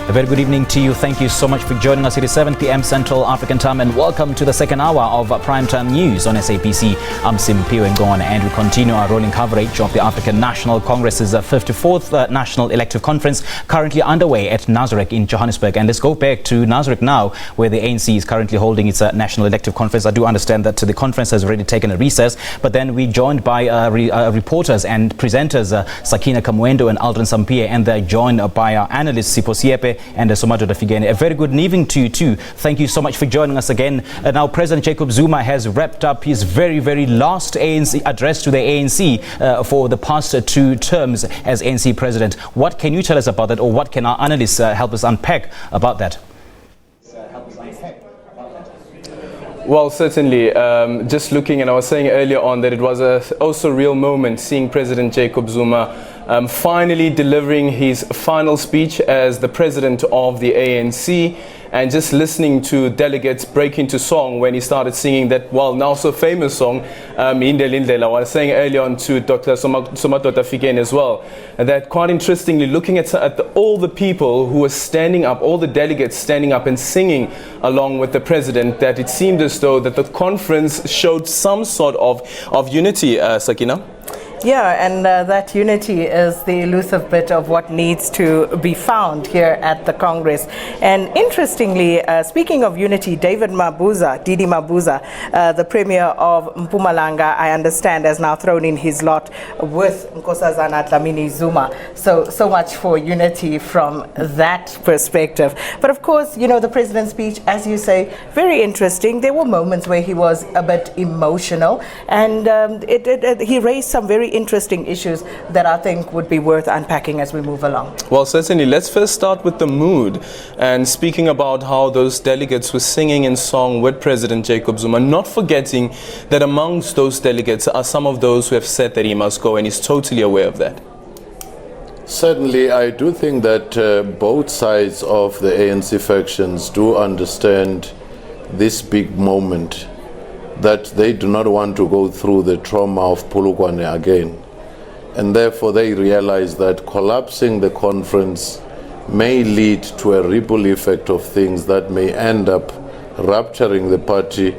A very good evening to you. Thank you so much for joining us. It is 7 p.m. Central African Time, and welcome to the second hour of Primetime News on SABC. I'm Simphiwe Ngona, and we continue our rolling coverage of the African National Congress's 54th National Elective Conference, currently underway at Nasrec in Johannesburg. And let's go back to Nasrec now, where the ANC is currently holding its National Elective Conference. I do understand that the conference has already taken a recess, but then we're joined by reporters and presenters Sakina Kamwendo and Aldrin Sampie, and they're joined by our analysts Sipho Siepe and Somato Dafigeni. A very good evening to you too. Thank you so much for joining us again. Now President Jacob Zuma has wrapped up his very last ANC address to the ANC for the past 2 terms as ANC president. What can you tell us about that, or what can our analysts help us unpack about that? Well, certainly, just looking, and I was saying earlier on that it was also a real moment seeing President Jacob Zuma finally delivering his final speech as the president of the ANC, and just listening to delegates break into song when he started singing that, well, now so famous song, Indlela Indlela. I was saying earlier on to Dr. Somato Dafigeni as well, that quite interestingly, looking at all the people who were standing up, all the delegates standing up and singing along with the president, that it seemed as though that the conference showed some sort of unity, Sakina. Yeah, and that unity is the elusive bit of what needs to be found here at the Congress. And interestingly, speaking of unity, Didi Mabuza, the Premier of Mpumalanga, I understand, has now thrown in his lot with Nkosazana Dlamini Zuma. So much for unity from that perspective. But of course, you know, the president's speech, as you say, very interesting. There were moments where he was a bit emotional, and he raised some very interesting issues that I think would be worth unpacking as we move along. Well, certainly. Let's first start with the mood, and speaking about how those delegates were singing in song with President Jacob Zuma, not forgetting that amongst those delegates are some of those who have said that he must go, and he's totally aware of that. Certainly, I do think that both sides of the ANC factions do understand this big moment, that they do not want to go through the trauma of Polokwane again. And therefore they realize that collapsing the conference may lead to a ripple effect of things that may end up rupturing the party,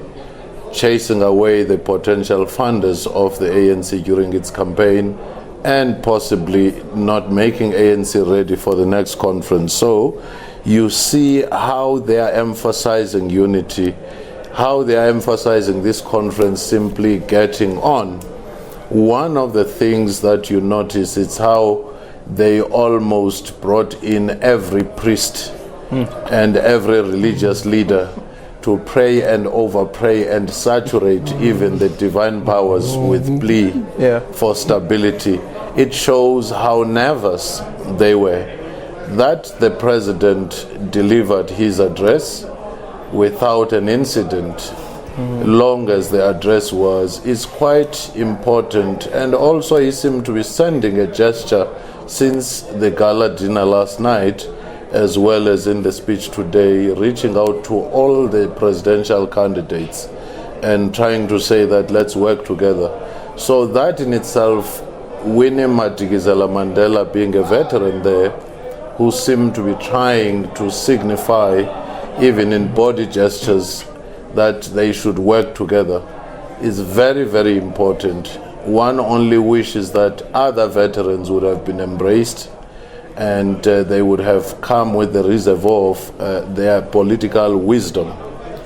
chasing away the potential funders of the ANC during its campaign, and possibly not making ANC ready for the next conference. So you see how they are emphasizing unity, how they are emphasizing this conference simply getting on. One of the things that you notice is how they almost brought in every priest and every religious leader to pray and overpray and saturate even the divine powers with plea for stability. It shows how nervous they were. That the president delivered his address without an incident, long as the address was, is quite important. And also he seemed to be sending a gesture since the gala dinner last night, as well as in the speech today, reaching out to all the presidential candidates and trying to say that let's work together. So that in itself, Winnie Madikizela Mandela being a veteran there, who seemed to be trying to signify even in body gestures that they should work together, is very important. One only wishes that other veterans would have been embraced, and they would have come with the reservoir of their political wisdom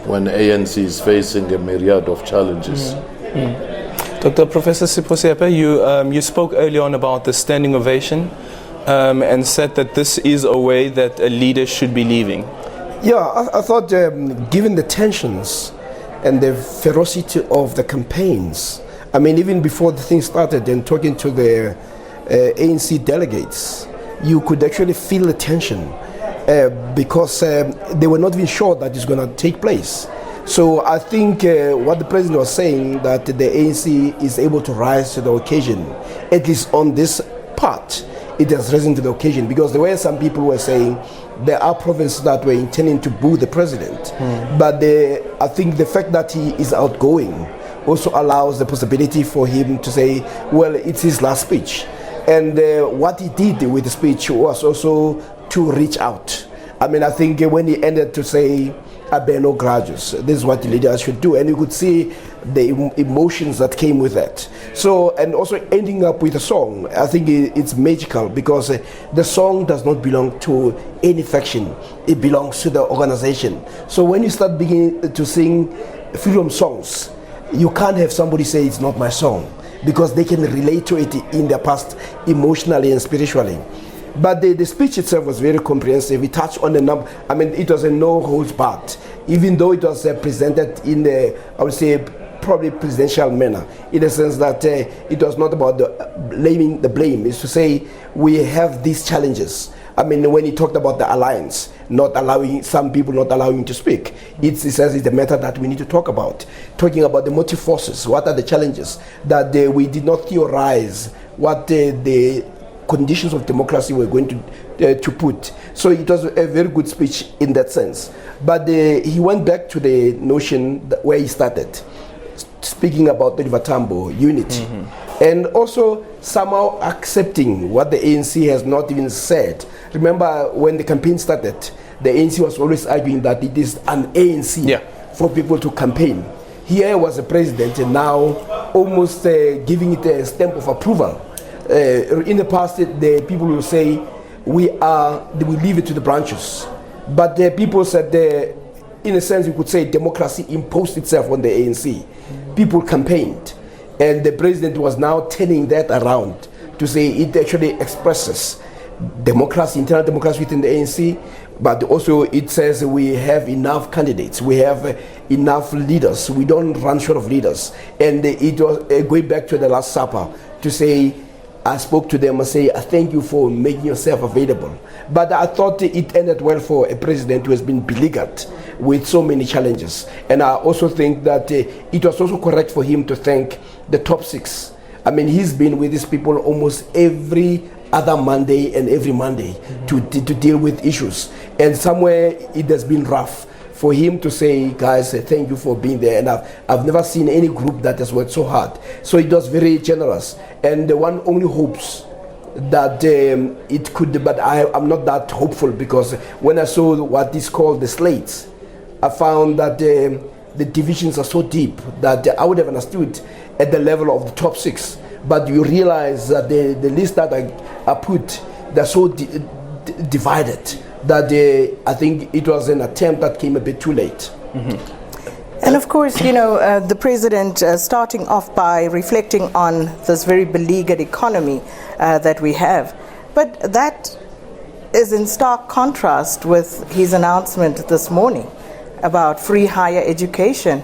when ANC is facing a myriad of challenges. Dr. Professor Sipho Siepe, you spoke earlier on about the standing ovation and said that this is a way that a leader should be leaving. Yeah, I thought given the tensions and the ferocity of the campaigns, I mean, even before the thing started and talking to the ANC delegates, you could actually feel the tension because they were not even sure that it's going to take place. So I think what the president was saying, that the ANC is able to rise to the occasion, at least on this part, it has risen to the occasion, because there were some people who were saying there are provinces that were intending to boo the president. But I think the fact that he is outgoing also allows the possibility for him to say, well, it's his last speech. And what he did with the speech was also to reach out I mean, I think when he ended to say, I bear no grudges, this is what the leaders should do. And you could see the emotions that came with that. So, and also ending up with a song, I think it's magical because the song does not belong to any faction. It belongs to the organization. So when you start beginning to sing freedom songs, you can't have somebody say it's not my song, because they can relate to it in their past emotionally and spiritually. But the speech itself was very comprehensive. It touched on the number. I mean, it was a no holds barred, even though it was presented in I would say, probably presidential manner, in the sense that it was not about blaming the blame. It's to say we have these challenges. I mean, when he talked about the alliance, not allowing some people, not allowing to speak, it says it's a matter that we need to talk about. Talking about the motive forces, what are the challenges that we did not theorize, what the conditions of democracy were going to put. So it was a very good speech in that sense. But he went back to the notion where he started, speaking about the Vatambo unity, and also somehow accepting what the ANC has not even said. Remember, when the campaign started, the ANC was always arguing that it is an ANC for people to campaign. Here was a president, and now almost giving it a stamp of approval. In the past, the people will say, we leave it to the branches. But the people said, in a sense, you could say democracy imposed itself on the ANC. People campaigned. And the president was now turning that around to say it actually expresses democracy, internal democracy within the ANC, but also it says we have enough candidates, we have enough leaders, we don't run short of leaders. And it was going back to the Last Supper to say, I spoke to them and say, I thank you for making yourself available. But I thought it ended well for a president who has been beleaguered with so many challenges. And I also think that it was also correct for him to thank the top six. I mean, he's been with these people almost every other Monday and every Monday to deal with issues. And somewhere it has been rough for him to say, guys, thank you for being there. And I've never seen any group that has worked so hard. So it was very generous. And the one only hopes that it could, but I'm not that hopeful, because when I saw what is called the slates, I found that the divisions are so deep that I would have understood at the level of the top six. But you realize that the list that I put, they're so divided that I think it was an attempt that came a bit too late. And of course, you know, the president starting off by reflecting on this very beleaguered economy that we have. But that is in stark contrast with his announcement this morning about free higher education,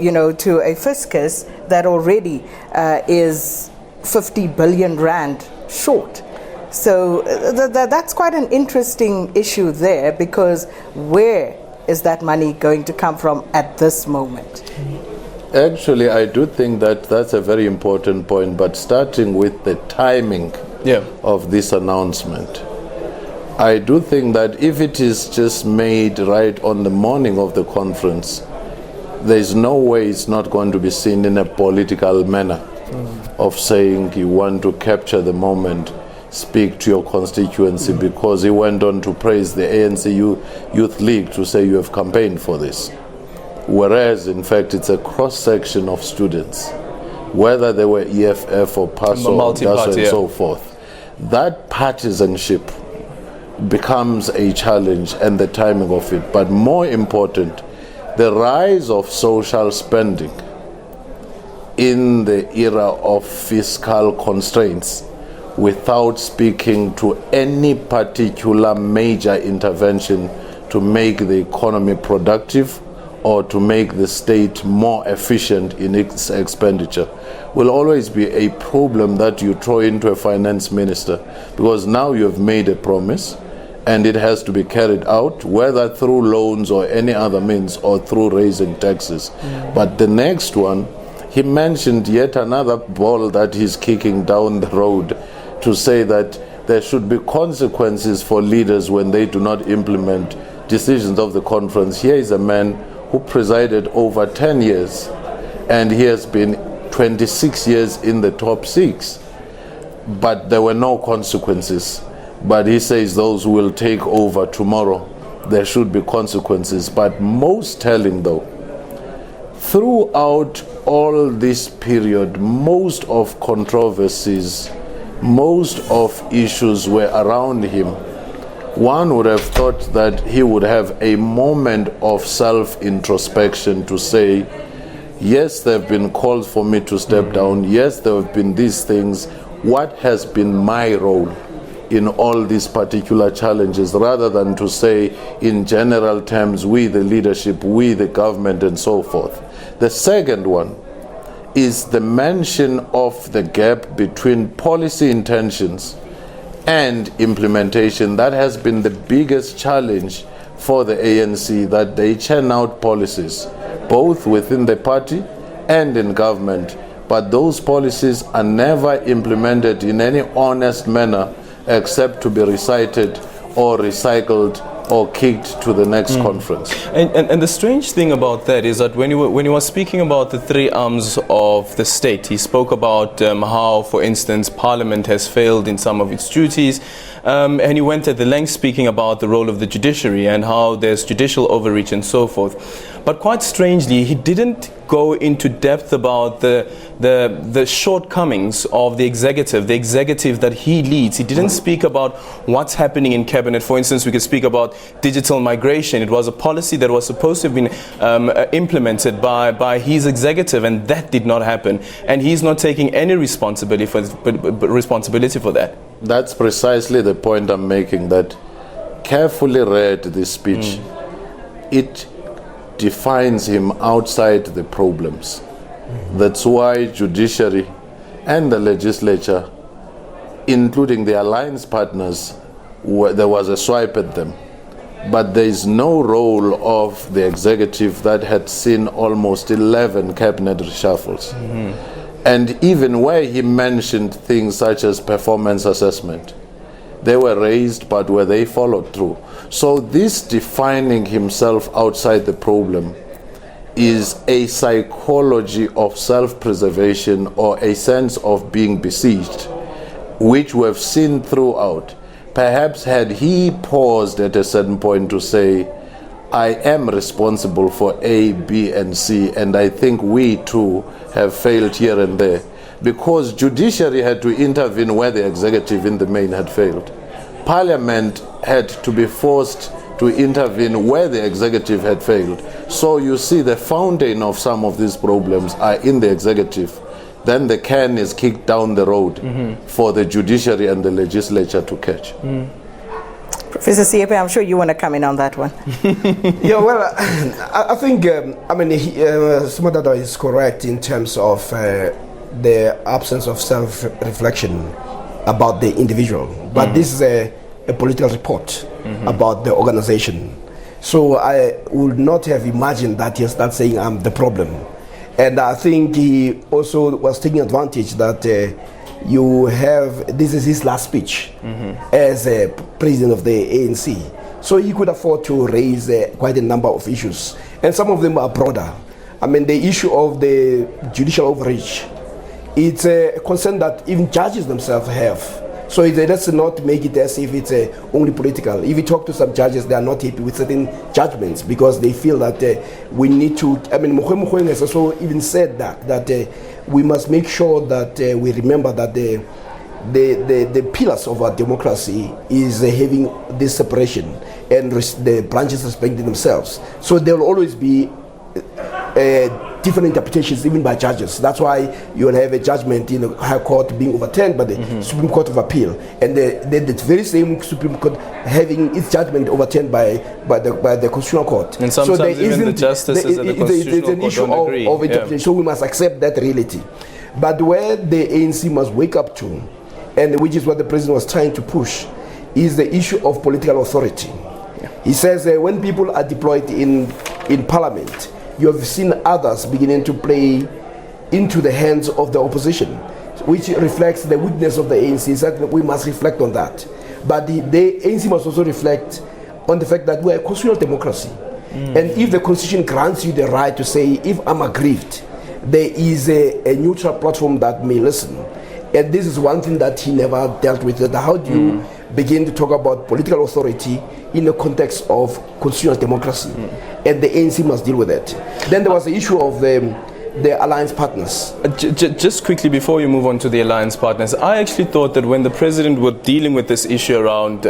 you know, to a fiscus that already is 50 billion rand short. So that's quite an interesting issue there, because where is that money going to come from at this moment? Actually, I do think that that's a very important point, but starting with the timing of this announcement, I do think that if it is just made right on the morning of the conference, there's no way it's not going to be seen in a political manner of saying you want to capture the moment, speak to your constituency, because he went on to praise the ANC Youth League to say you have campaigned for this. Whereas, in fact, it's a cross-section of students, whether they were EFF or PASO, and so forth. That partisanship becomes a challenge, and the timing of it. But more important, the rise of social spending in the era of fiscal constraints, without speaking to any particular major intervention to make the economy productive or to make the state more efficient in its expenditure, will always be a problem that you throw into a finance minister, because now you have made a promise and it has to be carried out, whether through loans or any other means or through raising taxes. But the next one, he mentioned yet another ball that he's kicking down the road, to say that there should be consequences for leaders when they do not implement decisions of the conference. Here is a man who presided over 10 years, and he has been 26 years in the top six, but there were no consequences. but he says those who will take over tomorrow, there should be consequences. But most telling though, throughout all this period, most of controversies, most of issues were around him. One would have thought that he would have a moment of self-introspection to say, yes, there have been calls for me to step down. Yes, there have been these things. What has been my role in all these particular challenges, rather than to say in general terms, we the leadership, we the government, and so forth. The second one is the mention of the gap between policy intentions and implementation. That has been the biggest challenge for the ANC, that they churn out policies, both within the party and in government, but those policies are never implemented in any honest manner except to be recited or recycled or kicked to the next conference. And the strange thing about that is that when he was speaking about the three arms of the state, he spoke about how, for instance, Parliament has failed in some of its duties, and he went at the length speaking about the role of the judiciary and how there's judicial overreach and so forth. But quite strangely, he didn't go into depth about the shortcomings of the executive that he leads. He didn't speak about what's happening in cabinet. For instance, we could speak about digital migration. It was a policy that was supposed to have been implemented by his executive, and that did not happen. And he's not taking any responsibility for that. That's precisely the point I'm making, that carefully read this speech, it defines him outside the problems. That's why judiciary and the legislature, including the alliance partners, there was a swipe at them. But there is no role of the executive that had seen almost 11 cabinet reshuffles. And even where he mentioned things such as performance assessment, they were raised, but were they followed through? So this defining himself outside the problem is a psychology of self-preservation or a sense of being besieged, which we have seen throughout. Perhaps had he paused at a certain point to say, I am responsible for A, B, and C, and I think we too have failed here and there, because judiciary had to intervene where the executive in the main had failed. Parliament had to be forced to intervene where the executive had failed. So you see, the fountain of some of these problems are in the executive. Then the can is kicked down the road for the judiciary and the legislature to catch. Professor Siepe, I'm sure you want to come in on that one. Yeah, well, I think, Sumadada is correct in terms of the absence of self-reflection about the individual. But this is a political report about the organization. So I would not have imagined that he started saying, I'm the problem. And I think he also was taking advantage that this is his last speech as a president of the ANC. So he could afford to raise quite a number of issues. And some of them are broader. I mean, the issue of the judicial overreach, it's a concern that even judges themselves have. So let's not make it as if it's only political. If you talk to some judges, they are not happy with certain judgments because they feel that we need to. I mean, Mogoeng has also even said that we must make sure that we remember that the pillars of our democracy is having this separation and the branches respecting themselves. So there will always be different interpretations even by judges. That's why you will have a judgment in the High Court being overturned by the Supreme Court of Appeal, and the very same Supreme Court having its judgment overturned by the Constitutional Court. And sometimes so even the justices at the Constitutional Court don't agree. Of interpretation. So we must accept that reality. But where the ANC must wake up to, and which is what the president was trying to push, is the issue of political authority. He says when people are deployed in Parliament, you have seen others beginning to play into the hands of the opposition, which reflects the weakness of the ANC. Is that we must reflect on that. But the ANC must also reflect on the fact that we are a constitutional democracy. And if the Constitution grants you the right to say, if I'm aggrieved, there is a neutral platform that may listen. And this is one thing that he never dealt with. That how do you begin to talk about political authority in the context of constitutional democracy, and the ANC must deal with it. Then there was the issue of the alliance partners. Just quickly before you move on to the alliance partners, I actually thought that when the president was dealing with this issue around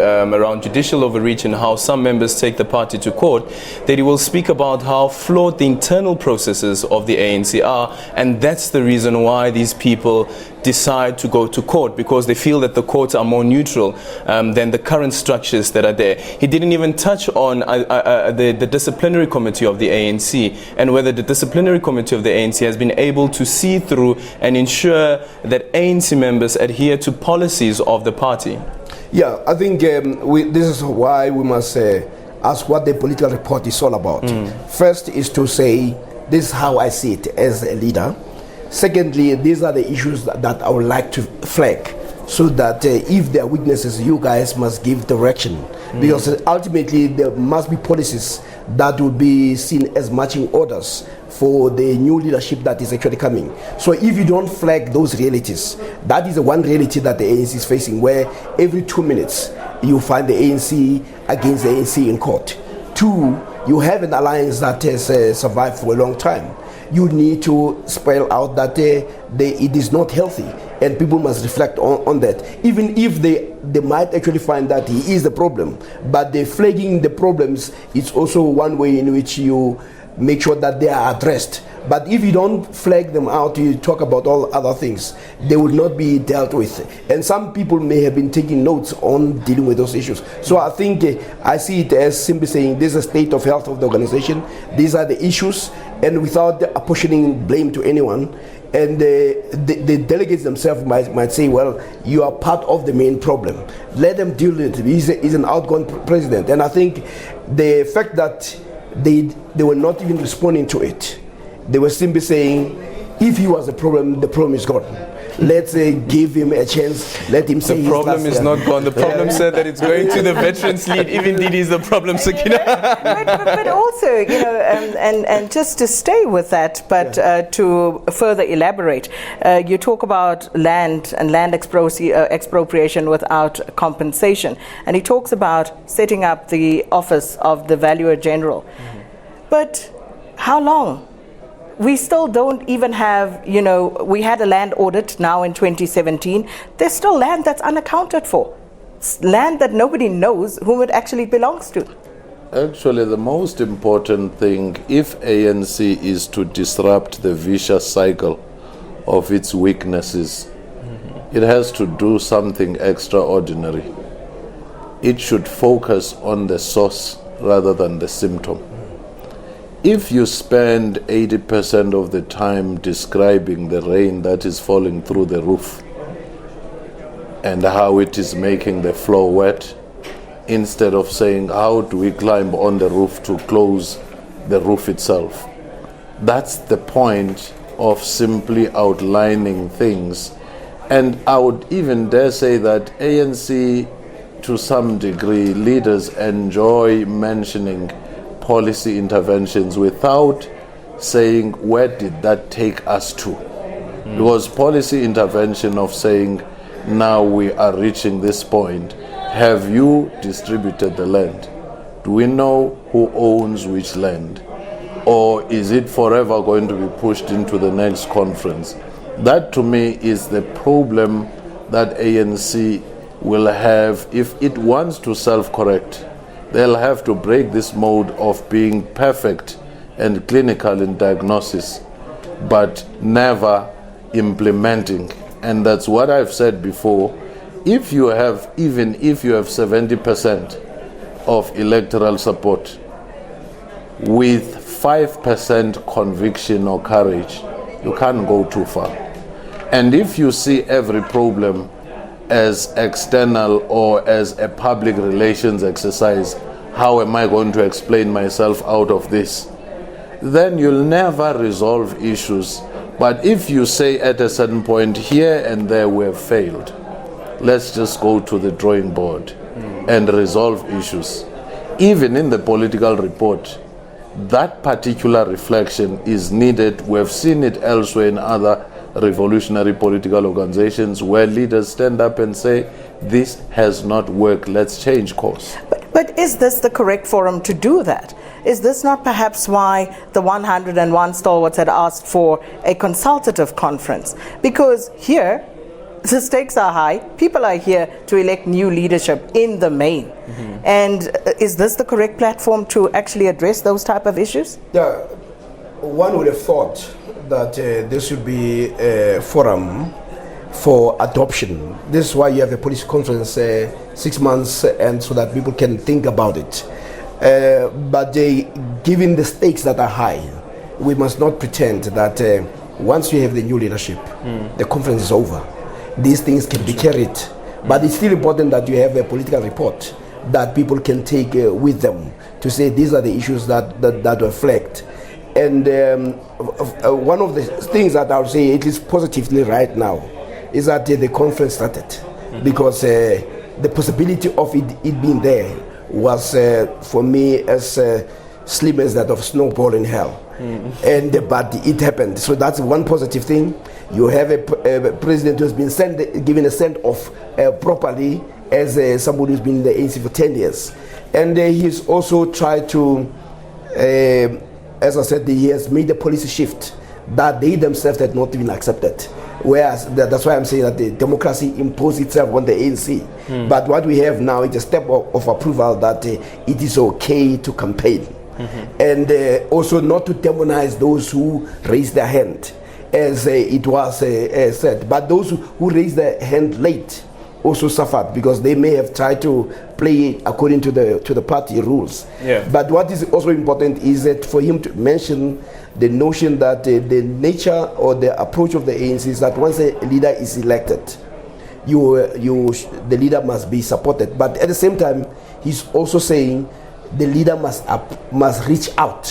judicial overreach and how some members take the party to court, that he will speak about how flawed the internal processes of the ANC are, and that's the reason why these people decide to go to court, because they feel that the courts are more neutral than the current structures that are there. He didn't even touch on the disciplinary committee of the ANC and whether the disciplinary committee of the ANC has been able to see through and ensure that ANC members adhere to policies of the party. Yeah, I think this is why we must ask what the political report is all about. First is to say, this is how I see it as a leader. Secondly, these are the issues that I would like to flag, so that if there are weaknesses, you guys must give direction. Because ultimately there must be policies that will be seen as marching orders for the new leadership that is actually coming. So if you don't flag those realities, that is the one reality that the ANC is facing, where every 2 minutes you find the ANC against the ANC in court. Two, you have an alliance that has survived for a long time. You need to spell out that it is not healthy, and people must reflect on that. Even if they might actually find that he is the problem, but the flagging the problems is also one way in which you make sure that they are addressed. But if you don't flag them out, you talk about all other things, they will not be dealt with. And some people may have been taking notes on dealing with those issues. So I think I see it as simply saying this is a state of health of the organization. These are the issues, and without apportioning blame to anyone. And the delegates themselves might say, well, you are part of the main problem. Let them deal with it. He's an outgoing president. And I think the fact that they were not even responding to it, they were simply saying, if he was the problem is gone. Let's give him a chance. Let him say the problem is not gone. The problem said that it's going to the veterans lead. If indeed is the problem, Sakina. but also, and just to stay with that, but to further elaborate, you talk about land and land expropriation without compensation, and he talks about setting up the office of the Valuer General. But how long? We still don't even have, we had a land audit now in 2017. There's still land that's unaccounted for. It's land that nobody knows whom it actually belongs to. Actually, the most important thing, if ANC is to disrupt the vicious cycle of its weaknesses, it has to do something extraordinary. It should focus on the source rather than the symptom. If you spend 80% of the time describing the rain that is falling through the roof and how it is making the floor wet, instead of saying how do we climb on the roof to close the roof itself, that's the point of simply outlining things. And I would even dare say that ANC, to some degree, leaders enjoy mentioning policy interventions without saying where did that take us to. It was policy intervention of saying now we are reaching this point. Have you distributed the land? Do we know who owns which land? Or is it forever going to be pushed into the next conference? That to me is the problem that ANC will have if it wants to self-correct. They'll have to break this mode of being perfect and clinical in diagnosis, but never implementing. And that's what I've said before. If you have 70% of electoral support with 5% conviction or courage, you can't go too far. And if you see every problem as external or as a public relations exercise, how am I going to explain myself out of this? Then you'll never resolve issues. But if you say at a certain point, here and there we have failed, let's just go to the drawing board and resolve issues. Even in the political report, that particular reflection is needed. We have seen it elsewhere in other revolutionary political organizations where leaders stand up and say, this has not worked, let's change course. But is this the correct forum to do that? Is this not perhaps why the 101 stalwarts had asked for a consultative conference? Because here, the stakes are high. People are here to elect new leadership in the main. Mm-hmm. And is this the correct platform to actually address those type of issues? Yeah, one would have thought that there should be a forum for adoption. This is why you have a policy conference 6 months, and so that people can think about it. But given the stakes that are high, we must not pretend that once you have the new leadership, the conference is over. These things can be carried. But it's still important that you have a political report that people can take with them to say these are the issues that were flagged. And one of the things that I would say, at least positively right now, is that the conference started, because the possibility of it being there was for me as slim as that of snowball in hell. But it happened. So that's one positive thing. You have a president who has been given a send-off properly as somebody who's been in the ANC for 10 years. And he's also tried to, as I said, he has made a policy shift that they themselves had not even accepted. Whereas that's why I'm saying that the democracy imposed itself on the ANC. But what we have now is a step of approval that it is okay to campaign. And also not to demonize those who raise their hand, as it was said. But those who raise their hand late also suffered, because they may have tried to play according to the party rules. But what is also important is that for him to mention the notion that the nature or the approach of the ANC is that once a leader is elected, the leader must be supported. But at the same time, he's also saying the leader must reach out.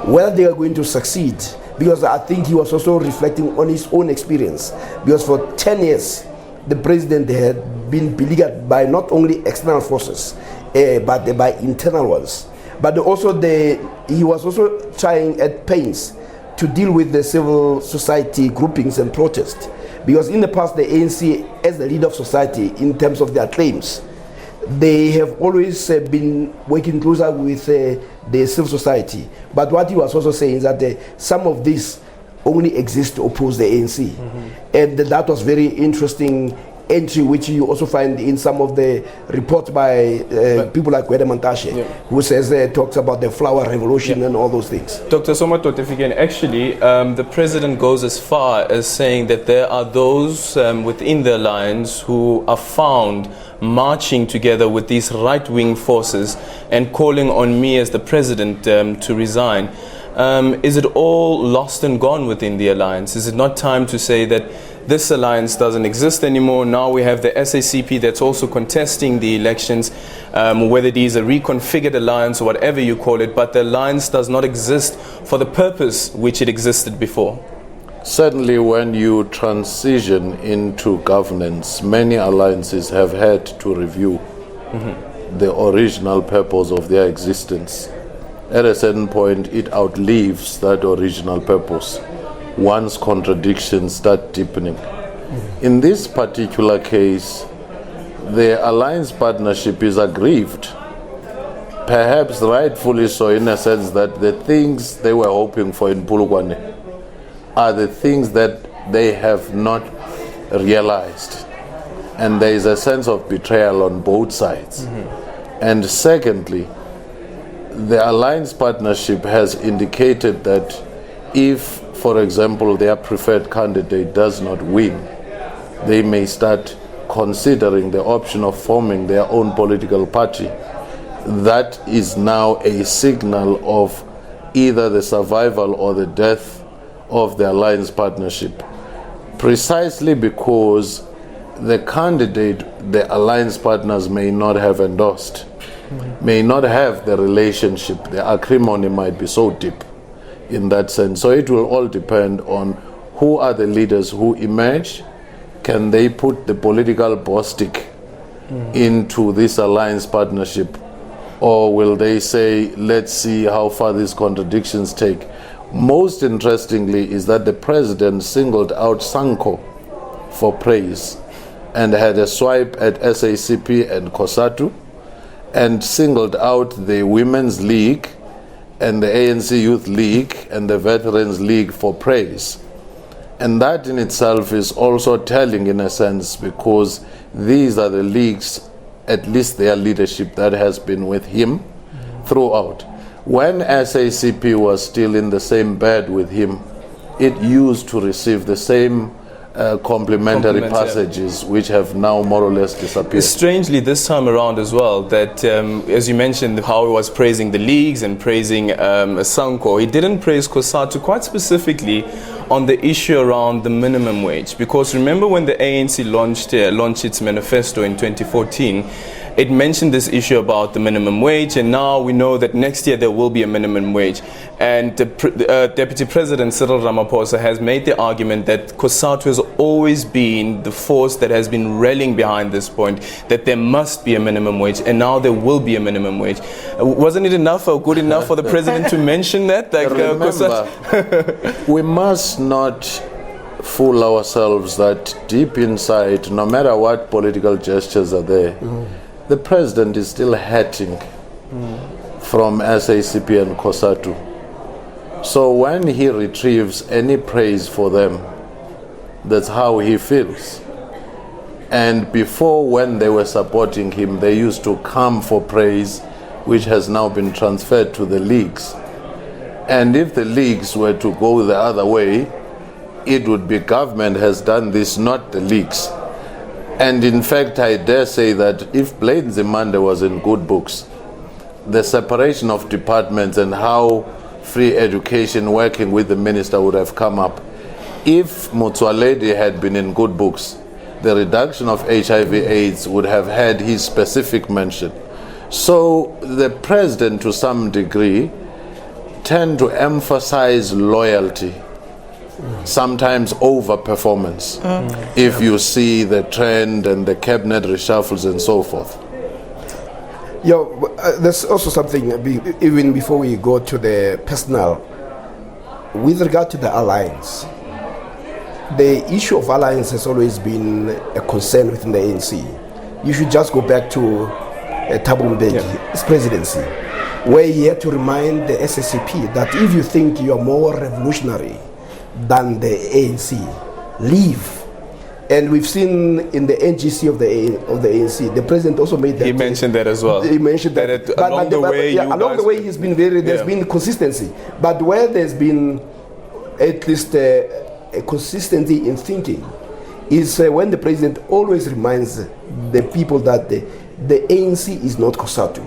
Whether they are going to succeed, because I think he was also reflecting on his own experience, because for 10 years the president had been beleaguered by not only external forces but by internal ones. But also he was also trying at pains to deal with the civil society groupings and protests, because in the past the ANC, as the leader of society in terms of their claims, they have always been working closer with the civil society. But what he was also saying is that some of these only exist to oppose the ANC. And that was very interesting entry, which you also find in some of the reports by people like Gwede Mantashe, who talks about the flower revolution and all those things. Dr. Somato Tefigen, actually, the president goes as far as saying that there are those within the alliance who are found marching together with these right-wing forces and calling on me as the president to resign. Is it all lost and gone within the alliance? Is it not time to say that this alliance doesn't exist anymore? Now we have the SACP that's also contesting the elections, whether it is a reconfigured alliance or whatever you call it, but the alliance does not exist for the purpose which it existed before. Certainly when you transition into governance, many alliances have had to review the original purpose of their existence. At a certain point, it outlives that original purpose once contradictions start deepening. In this particular case, the alliance partnership is aggrieved, perhaps rightfully so, in a sense that the things they were hoping for in Polokwane are the things that they have not realized. And there is a sense of betrayal on both sides. And secondly, the alliance partnership has indicated that if, for example, their preferred candidate does not win, they may start considering the option of forming their own political party. That is now a signal of either the survival or the death of the alliance partnership, precisely because the candidate the alliance partners may not have endorsed, may not have the relationship, the acrimony might be so deep in that sense. So it will all depend on who are the leaders who emerge. Can they put the political ball stick into this alliance partnership, or will they say, let's see how far these contradictions take? Most interestingly is that the president singled out Sanko for praise and had a swipe at SACP and COSATU, and singled out the Women's League and the ANC Youth League and the Veterans League for praise. And that in itself is also telling in a sense, because these are the leagues, at least their leadership, that has been with him throughout. When SACP was still in the same bed with him, it used to receive the same complimentary passages, which have now more or less disappeared. Strangely, this time around as well, that as you mentioned, how he was praising the leagues and praising Sanko, he didn't praise COSATU quite specifically on the issue around the minimum wage. Because remember when the ANC launched its manifesto in 2014, it mentioned this issue about the minimum wage, and now we know that next year there will be a minimum wage. And Deputy President Cyril Ramaphosa has made the argument that COSATU has always been the force that has been rallying behind this point, that there must be a minimum wage, and now there will be a minimum wage. Wasn't it enough or good enough for the president to mention that? Like, remember, we must not fool ourselves that deep inside, no matter what political gestures are there, the president is still hurting from SACP and COSATU. So when he retrieves any praise for them, that's how he feels. And before, when they were supporting him, they used to come for praise, which has now been transferred to the leagues. And if the leagues were to go the other way, it would be government has done this, not the leagues. And in fact, I dare say that if Blade Nzimande was in good books, the separation of departments and how free education working with the minister would have come up. If Motsoaledi had been in good books, the reduction of HIV/AIDS would have had his specific mention. So the president, to some degree, tend to emphasize loyalty, sometimes over performance, if you see the trend and the cabinet reshuffles and so forth. Yeah, there's also something, even before we go to the personal, with regard to the alliance. The issue of alliance has always been a concern within the ANC. You should just go back to Thabo Mbeki's presidency, where he had to remind the SACP that if you think you are more revolutionary than the ANC, leave. And we've seen in the NGC of the ANC, the president also made that. He mentioned that as well. He mentioned that. Along the way, he's been there's been consistency. But where there's been at least a consistency in thinking is when the president always reminds the people that the ANC is not COSATU,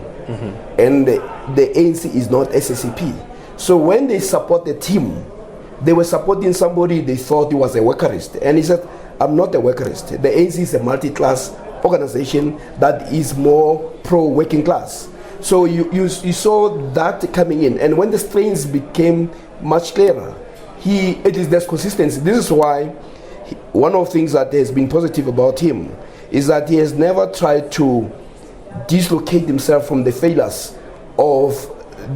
and the ANC is not SACP. So when they support the team, they were supporting somebody they thought he was a workerist. And he said, I'm not a workerist. The ANC is a multi-class organization that is more pro-working class. So you saw that coming in. And when the strains became much clearer, there's consistency. This is why one of the things that has been positive about him is that he has never tried to dislocate himself from the failures of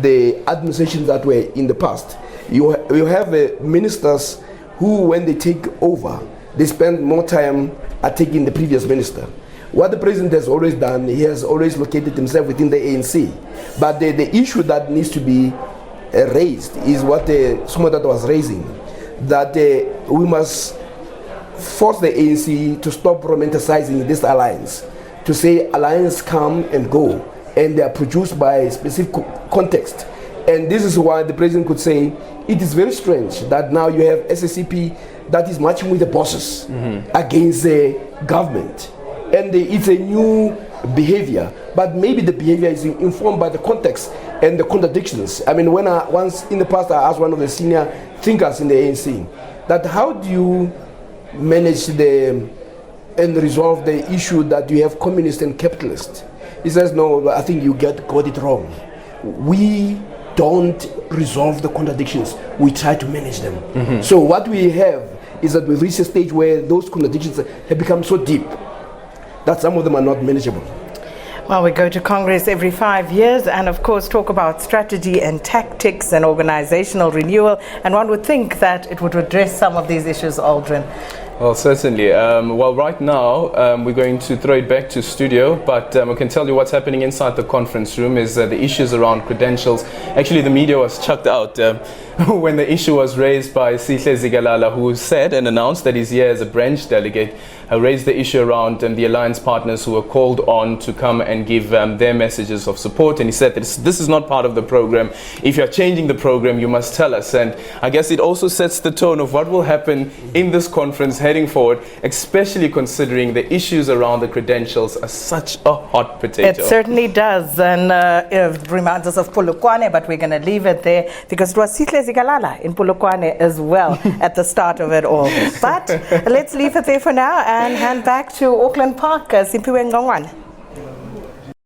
the administrations that were in the past. You have ministers who, when they take over, they spend more time attacking the previous minister. What the president has always done, he has always located himself within the ANC. But the issue that needs to be raised is what Sumodata was raising, that we must force the ANC to stop romanticizing this alliance, to say alliance come and go, and they are produced by a specific context. And this is why the president could say, it is very strange that now you have SACP that is marching with the bosses against the government. And it's a new behavior, but maybe the behavior is informed by the context and the contradictions. I mean, once in the past I asked one of the senior thinkers in the ANC that how do you manage and resolve the issue that you have communist and capitalist? He says, no, I think you got it wrong. We don't resolve the contradictions, we try to manage them. So what we have is that we've reached a stage where those contradictions have become so deep that some of them are not manageable. Well, we go to Congress every 5 years and, of course, talk about strategy and tactics and organizational renewal. And one would think that it would address some of these issues, Aldrin. Well, certainly. Well, right now, we're going to throw it back to studio, but I can tell you what's happening inside the conference room is the issues around credentials. Actually, the media was chucked out when the issue was raised by Sihle Zikalala, who said and announced that he's here as a branch delegate, raised the issue around the alliance partners who were called on to come and give their messages of support. And he said that this is not part of the program. If you're changing the program, you must tell us. And I guess it also sets the tone of what will happen in this conference heading forward, especially considering the issues around the credentials are such a hot potato. It certainly does, and it reminds us of Polokwane, but we're going to leave it there because it was Sihle Zikalala in Polokwane as well at the start of it all. But let's leave it there for now and hand back to Auckland Park, Simpiwe Ngongwane.